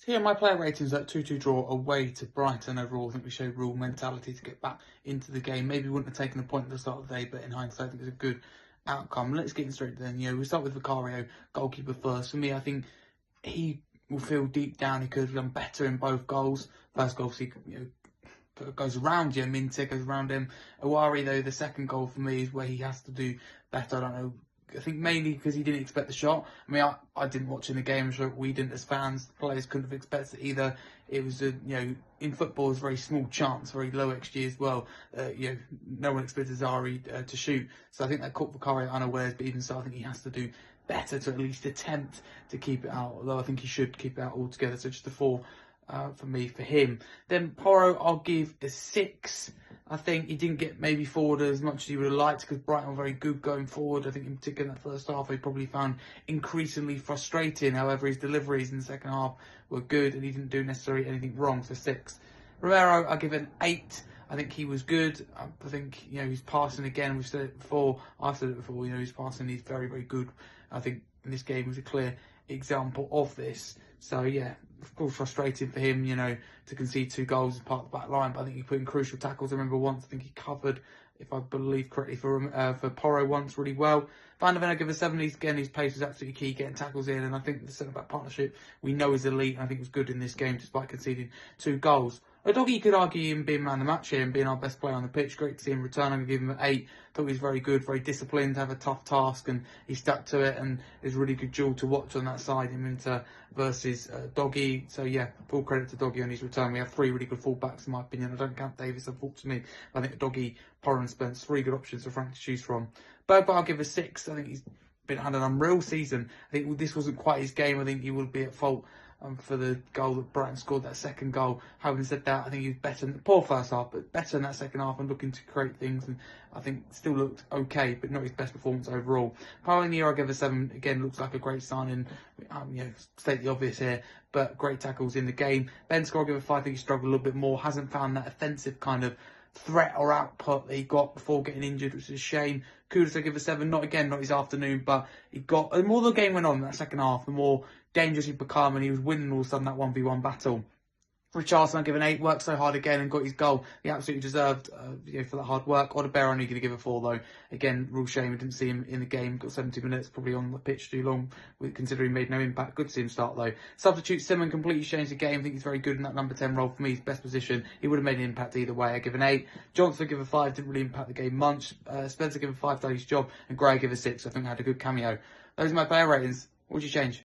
So yeah, my player ratings at 2-2 draw away to Brighton overall. I think we showed real mentality to get back into the game. Maybe wouldn't have taken the point at the start of the day, but in hindsight, I think it's a good outcome. Let's get straight then. We start with Vicario, goalkeeper first. For me, I think he will feel deep down he could have done better in both goals. First goal, goes around him, Minter goes around him. Awari, though, the second goal for me is where he has to do better. I don't know. I think mainly because he didn't expect the shot. I mean, I didn't watch in the game, so we didn't as fans. The players couldn't have expected it either. It was in football, it's a very small chance, very low XG as well. No one expected Zari to shoot. So I think that caught Vicario unawares, but even so, I think he has to do better to at least attempt to keep it out. Although I think he should keep it out altogether. So just a 4 for me, for him. Then Porro, I'll give a 6. I think he didn't get maybe forward as much as he would have liked because Brighton were very good going forward. I think in particular in that first half, he probably found increasingly frustrating. However, his deliveries in the second half were good and he didn't do necessarily anything wrong, so 6. Romero, I'll give an 8. I think he was good. I think, he's passing again. We've said it before. I've said it before. His passing is very, very good. I think in this game was a clear example of this. So, yeah, of course, frustrating for him, to concede 2 goals as part of the back line. But I think he put in crucial tackles. I remember once, I think he covered, if I believe correctly, for Porro once really well. Van der Ven, I give a 7. Again, his pace was absolutely key, getting tackles in. And I think the centre-back partnership we know is elite. And I think was good in this game, despite conceding 2 goals. Doggy, you could argue him being man of the match here and being our best player on the pitch. Great to see him return. I'm going to give him an 8. Thought he was very good, very disciplined, have a tough task, and he stuck to it. And it's a really good duel to watch on that side, him into versus Doggy. So yeah, full credit to Doggy on his return. We have 3 really good fullbacks in my opinion. I don't count Davis, unfortunately. I think Doggy, Porro and Spence, 3 good options for Frank to choose from. But I'll give a 6. I think he's had an unreal season. I think this wasn't quite his game. I think he would be at fault for the goal that Brighton scored, that second goal. Having said that, I think he was better in the poor first half, but better in that second half and looking to create things. And I think still looked okay, but not his best performance overall. Pioneer, I give a 7. Again, looks like a great signing. State the obvious here, but great tackles in the game. Ben Score, I give a 5. I think he struggled a little bit more. Hasn't found that offensive kind of threat or output that he got before getting injured, which is a shame. Kudus, I give a 7. Not his afternoon, but he got, the more the game went on in that second half, the more dangerous he'd become, and he was winning all of a sudden that 1v1 battle. Richarlison, I give an 8. Worked so hard again and got his goal. He absolutely deserved for that hard work. Odebear, only going to give a 4 though. Again, real shame we didn't see him in the game. Got 70 minutes, probably on the pitch too long, considering he made no impact. Good to see him start though. Substitute Simon completely changed the game. I think he's very good in that number 10 role. For me, his best position. He would have made an impact either way. I give an 8. Johnson, I give a 5. Didn't really impact the game much. Spencer, give a 5. Done his job. And Gray, give a 6. I think had a good cameo. Those are my player ratings. What would you change?